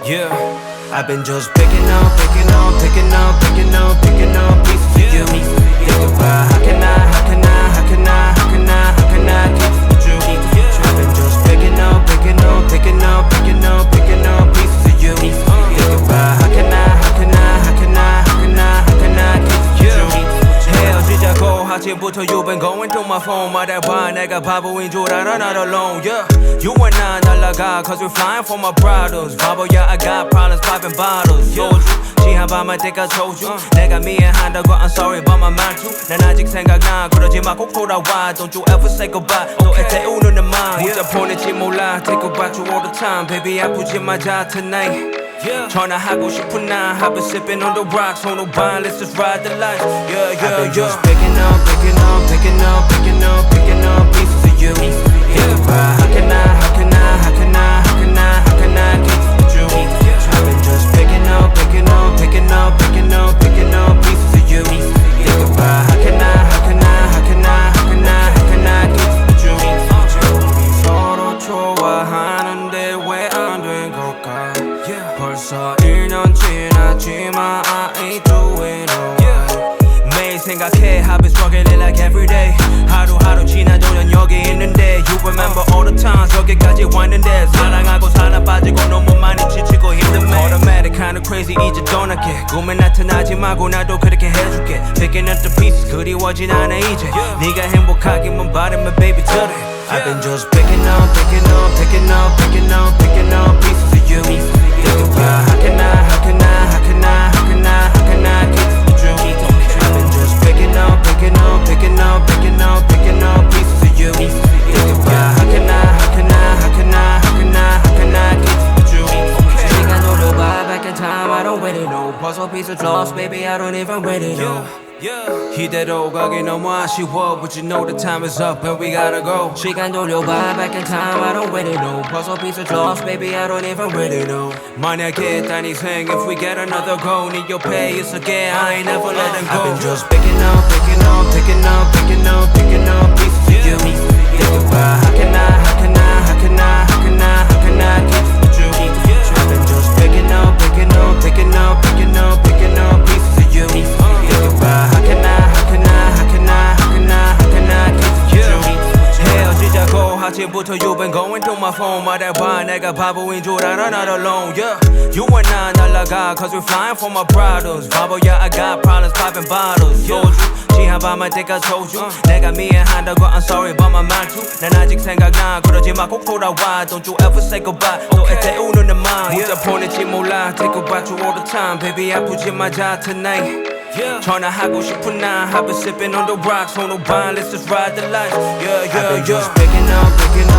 Yeah, I've been just picking up pieces of you. Think about how can I keep with you? I've been just picking up pieces of you. Think about how can I keep with you? 헤어지자고 아침부터 you've been going through my phone 말해봐 내가 바보인 줄 알아 not alone. Yeah, you and I 날라가 cause we're flying for my brothers. 바보야 I got problems popping bottles. 소주 지한 밤할 때까지 소주 내가 미안하다고 I'm sorry but my 말투 난 아직 생각나 그러지마 꼭 돌아와 don't you ever say goodbye 너의 태우는 내 맘 문자 보낼지 몰라 think about you all the time baby 아프지 마자 tonight. 전화하고 싶은 나 I've been sipping on the rocks on the wine let's just ride the life. Yeah, I've been just picking up pieces of you. Yeah, how can I keep with you? I've been just picking up pieces of you. Think about how can I keep with you? 서로 좋아하는데 왜 안 된 걸까? 벌써 1년 지났지만 I ain't doing alright. 매일 생각해 I've been struggling like everyday. 하루하루 지나도 난 여기 있는데 You remember all the times 여기까지 왔는데 사랑하고 사랑 빠지고 너무 많이 지치고 힘든 매 Automatic kinda crazy 이제 떠날게 꿈에 나타나지 말고 나도 그렇게 해줄게 Picking up the pieces 그리워진 않아 이제 네가 행복하기만 바라면 baby today. I've been just picking up pieces of you. Think about how can I keep with you? I've been just picking up pieces of you. Think about how can I keep with you? Think I know the vibe back in time I don't really know. Puzzle piece of lost baby I don't even really know. 이대로 가기 너무 아쉬워 But you know the time is up and we gotta go. 시간 돌려봐 back in time I don't really know. Puzzle piece of lost baby I don't even really know. 만약에 딴 인생 if we get another go need your pay it's okay I ain't never letting go. I've been just picking up pieces of you. Think about how can I keep with you? I've been just picking up pieces of you. Think about how can I keep with you? 헤어지자고 아침부터 you've been going through my phone 말해봐 내가 바보인 줄 알아 not alone. Yeah, you and I 날라가 cause we're flying for my brothers. 바보야 I got problems popping bottles. 소주 지한 밤할 때까지 소주 내가 미안하다고 I'm sorry but my 말투 난 아직 생각나 그러지마 꼭 돌아와 don't you ever say goodbye 너의 태우는 내 맘 문자 보낼지 몰라 think about you all the time baby 아프지 마자 tonight. 전화하고 싶은 나 I've been sipping on the rocks on the wine let's just ride the life. Yeah, I've been just picking up pieces